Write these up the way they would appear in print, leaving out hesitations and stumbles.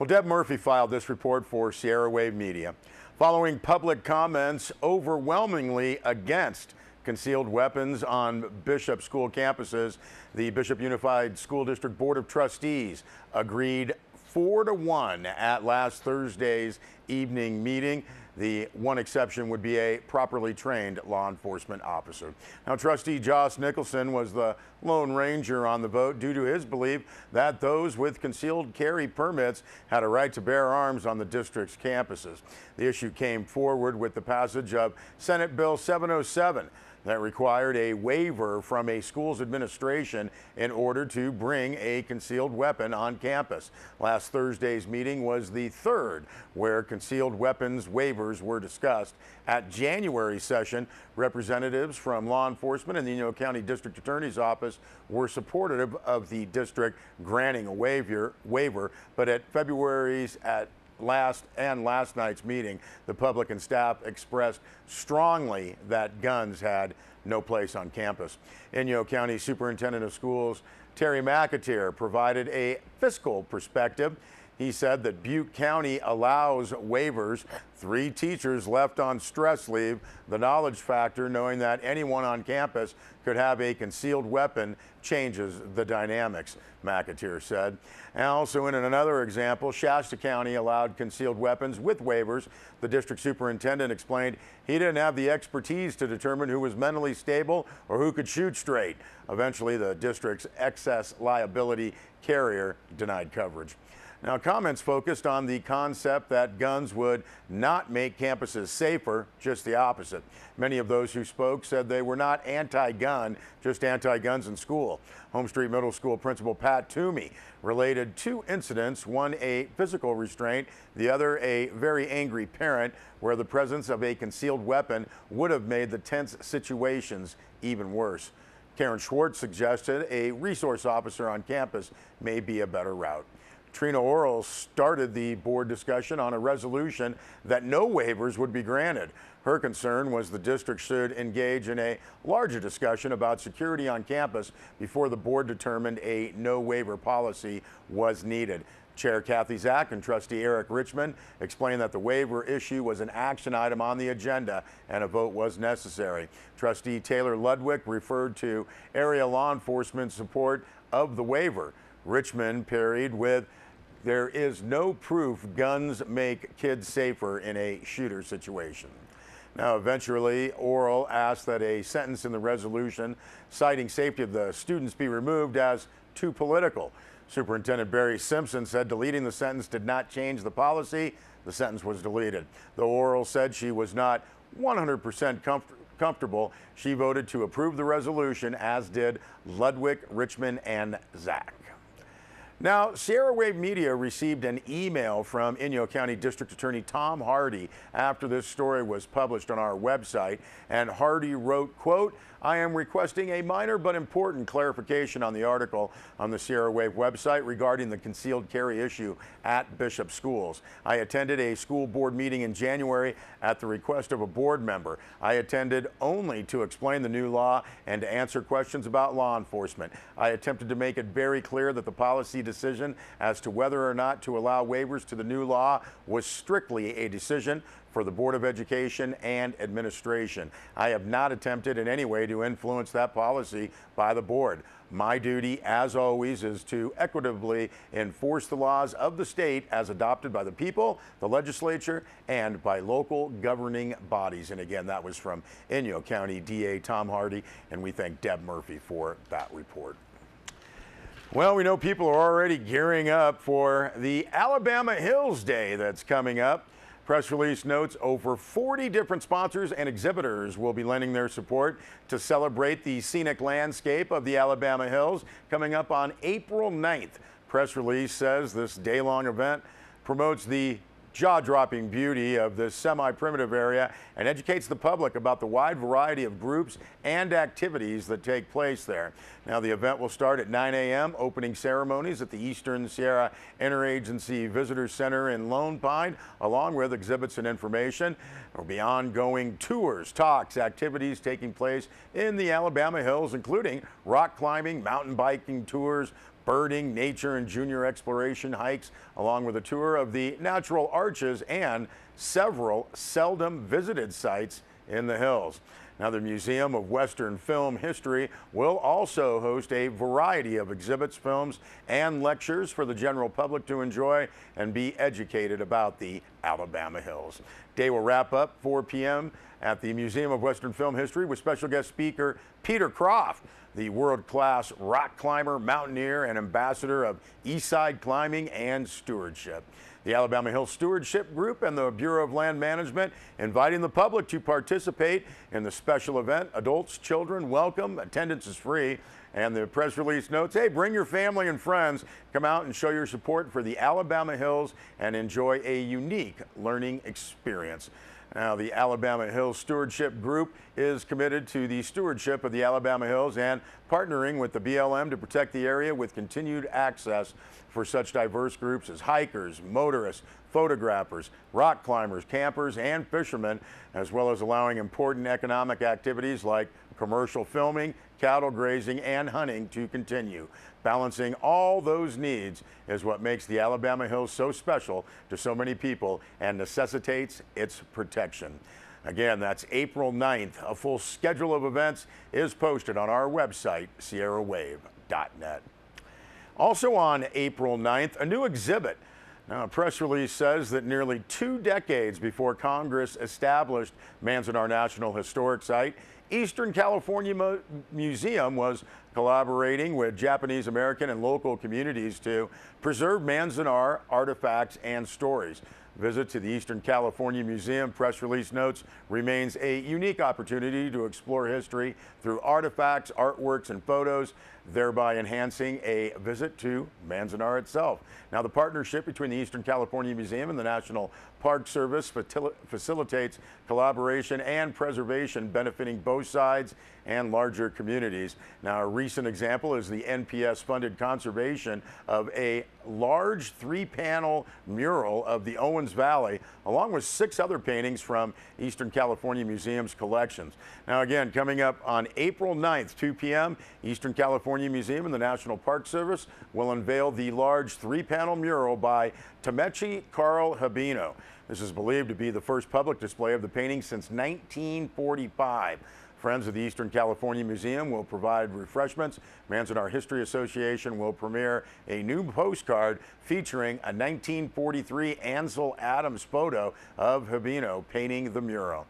Well, Deb Murphy filed this report for Sierra Wave Media following public comments overwhelmingly against concealed weapons on Bishop school campuses. The Bishop Unified School District Board of Trustees agreed 4-1 at last Thursday's evening meeting. The one exception would be a properly trained law enforcement officer. Now, Trustee Joss Nicholson was the lone ranger on the vote due to his belief that those with concealed carry permits had a right to bear arms on the district's campuses. The issue came forward with the passage of Senate Bill 707. That required a waiver from a school's administration in order to bring a concealed weapon on campus. Last Thursday's meeting was the third where concealed weapons waivers were discussed. At January's session, representatives from law enforcement and the Inyo County District Attorney's Office were supportive of the district granting a waiver, but at February's last night's meeting, the public and staff expressed strongly that guns had no place on campus. Inyo County Superintendent of Schools Terry McAteer provided a fiscal perspective. He said that Butte County allows waivers. 3 teachers left on stress leave. The knowledge factor, knowing that anyone on campus could have a concealed weapon, changes the dynamics, McAteer said. And also in another example, Shasta County allowed concealed weapons with waivers. The district superintendent explained he didn't have the expertise to determine who was mentally stable or who could shoot straight. Eventually, the district's excess liability carrier denied coverage. Now, comments focused on the concept that guns would not make campuses safer, just the opposite. Many of those who spoke said they were not anti-gun, just anti-guns in school. Home Street Middle School Principal Pat Toomey related 2 incidents, one a physical restraint, the other a very angry parent, where the presence of a concealed weapon would have made the tense situations even worse. Karen Schwartz suggested a resource officer on campus may be a better route. Trina Orrell started the board discussion on a resolution that no waivers would be granted. Her concern was the district should engage in a larger discussion about security on campus before the board determined a no waiver policy was needed. Chair Kathy Zach and Trustee Eric Richmond explained that the waiver issue was an action item on the agenda and a vote was necessary. Trustee Taylor Ludwig referred to area law enforcement support of the waiver. Richmond parried with, "There is no proof guns make kids safer in a shooter situation." Now, eventually, Orrell asked that a sentence in the resolution citing safety of the students be removed as too political. Superintendent Barry Simpson said deleting the sentence did not change the policy. The sentence was deleted. Though Orrell said she was not 100% comfortable, she voted to approve the resolution, as did Ludwig, Richmond, and Zach. Now, Sierra Wave Media received an email from Inyo County District Attorney Tom Hardy after this story was published on our website, and Hardy wrote, quote, "I am requesting a minor but important clarification on the article on the Sierra Wave website regarding the concealed carry issue at Bishop schools. I attended a school board meeting in January at the request of a board member. I attended only to explain the new law and to answer questions about law enforcement. I attempted to make it very clear that the policy decision as to whether or not to allow waivers to the new law was strictly a decision for the Board of Education and administration. I have not attempted in any way to influence that policy by the board. My duty, as always, is to equitably enforce the laws of the state as adopted by the people, the legislature, and by local governing bodies." And again, that was from Inyo County DA Tom Hardy, and we thank Deb Murphy for that report. Well, we know people are already gearing up for the Alabama Hills Day that's coming up. Press release notes over 40 different sponsors and exhibitors will be lending their support to celebrate the scenic landscape of the Alabama Hills coming up on April 9th. Press release says this day-long event promotes the jaw-dropping beauty of this semi-primitive area and educates the public about the wide variety of groups and activities that take place there. Now, the event will start at 9 a.m. Opening ceremonies at the Eastern Sierra Interagency Visitor Center in Lone Pine, along with exhibits and information. There will be ongoing tours, talks, activities taking place in the Alabama Hills, including rock climbing, mountain biking tours, birding, nature, and junior exploration hikes, along with a tour of the natural arches and several seldom visited sites in the hills. Now, the Museum of Western Film History will also host a variety of exhibits, films, and lectures for the general public to enjoy and be educated about the Alabama Hills. Day will wrap up 4 p.m. at the Museum of Western Film History with special guest speaker Peter Croft, the world-class rock climber, mountaineer, and ambassador of Eastside Climbing and Stewardship. The Alabama Hills Stewardship Group and the Bureau of Land Management inviting the public to participate in the special event. Adults, children, welcome. Attendance is free. And the press release notes, hey, bring your family and friends. Come out and show your support for the Alabama Hills and enjoy a unique learning experience. Now, the Alabama Hills Stewardship Group is committed to the stewardship of the Alabama Hills and partnering with the BLM to protect the area with continued access for such diverse groups as hikers, motorists, photographers, rock climbers, campers, and fishermen, as well as allowing important economic activities like commercial filming, cattle grazing, and hunting to continue. Balancing all those needs is what makes the Alabama Hills so special to so many people and necessitates its protection. Again, that's April 9th. A full schedule of events is posted on our website, sierrawave.net. Also on April 9th, a new exhibit. Now, a press release says that nearly 2 decades before Congress established Manzanar National Historic Site, Eastern California Museum was collaborating with Japanese American and local communities to preserve Manzanar artifacts and stories. Visit to the Eastern California Museum, press release notes, remains a unique opportunity to explore history through artifacts, artworks, and photos, thereby enhancing a visit to Manzanar itself. Now, the partnership between the Eastern California Museum and the National Park Service facilitates collaboration and preservation, benefiting both sides and larger communities. Now, a recent example is the NPS-funded conservation of a large 3-panel mural of the Owens Valley, along with 6 other paintings from Eastern California Museum's collections. Now, again, coming up on April 9th, 2 p.m., Eastern California Museum and the National Park Service will unveil the large 3-panel mural by Tamechi Carl Habino. This is believed to be the first public display of the painting since 1945. Friends of the Eastern California Museum will provide refreshments. Manzanar History Association will premiere a new postcard featuring a 1943 Ansel Adams photo of Habino painting the mural.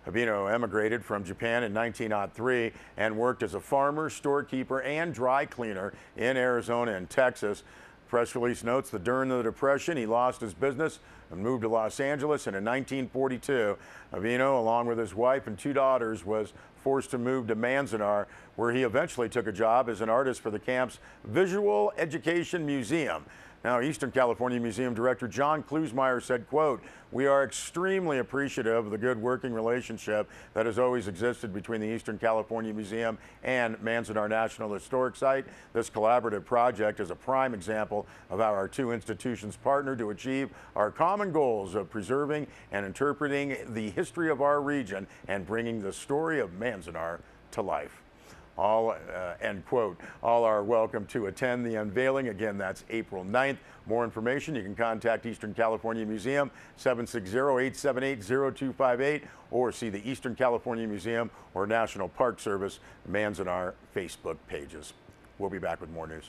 Habino emigrated from Japan in 1903 and worked as a farmer, storekeeper, and dry cleaner in Arizona and Texas. Press release notes that during the Depression, he lost his business and moved to Los Angeles, and in 1942, Habino, along with his wife and 2 daughters, was forced to move to Manzanar, where he eventually took a job as an artist for the camp's Visual Education Museum. Now, Eastern California Museum Director John Klusmeyer said, quote, "We are extremely appreciative of the good working relationship that has always existed between the Eastern California Museum and Manzanar National Historic Site. This collaborative project is a prime example of how our 2 institutions partner to achieve our common goals of preserving and interpreting the history of our region and bringing the story of Manzanar to life." All, end quote. All are welcome to attend the unveiling. Again, that's April 9th. More information, you can contact Eastern California Museum, 760-878-0258, or see the Eastern California Museum or National Park Service Manzanar Facebook pages. We'll be back with more news.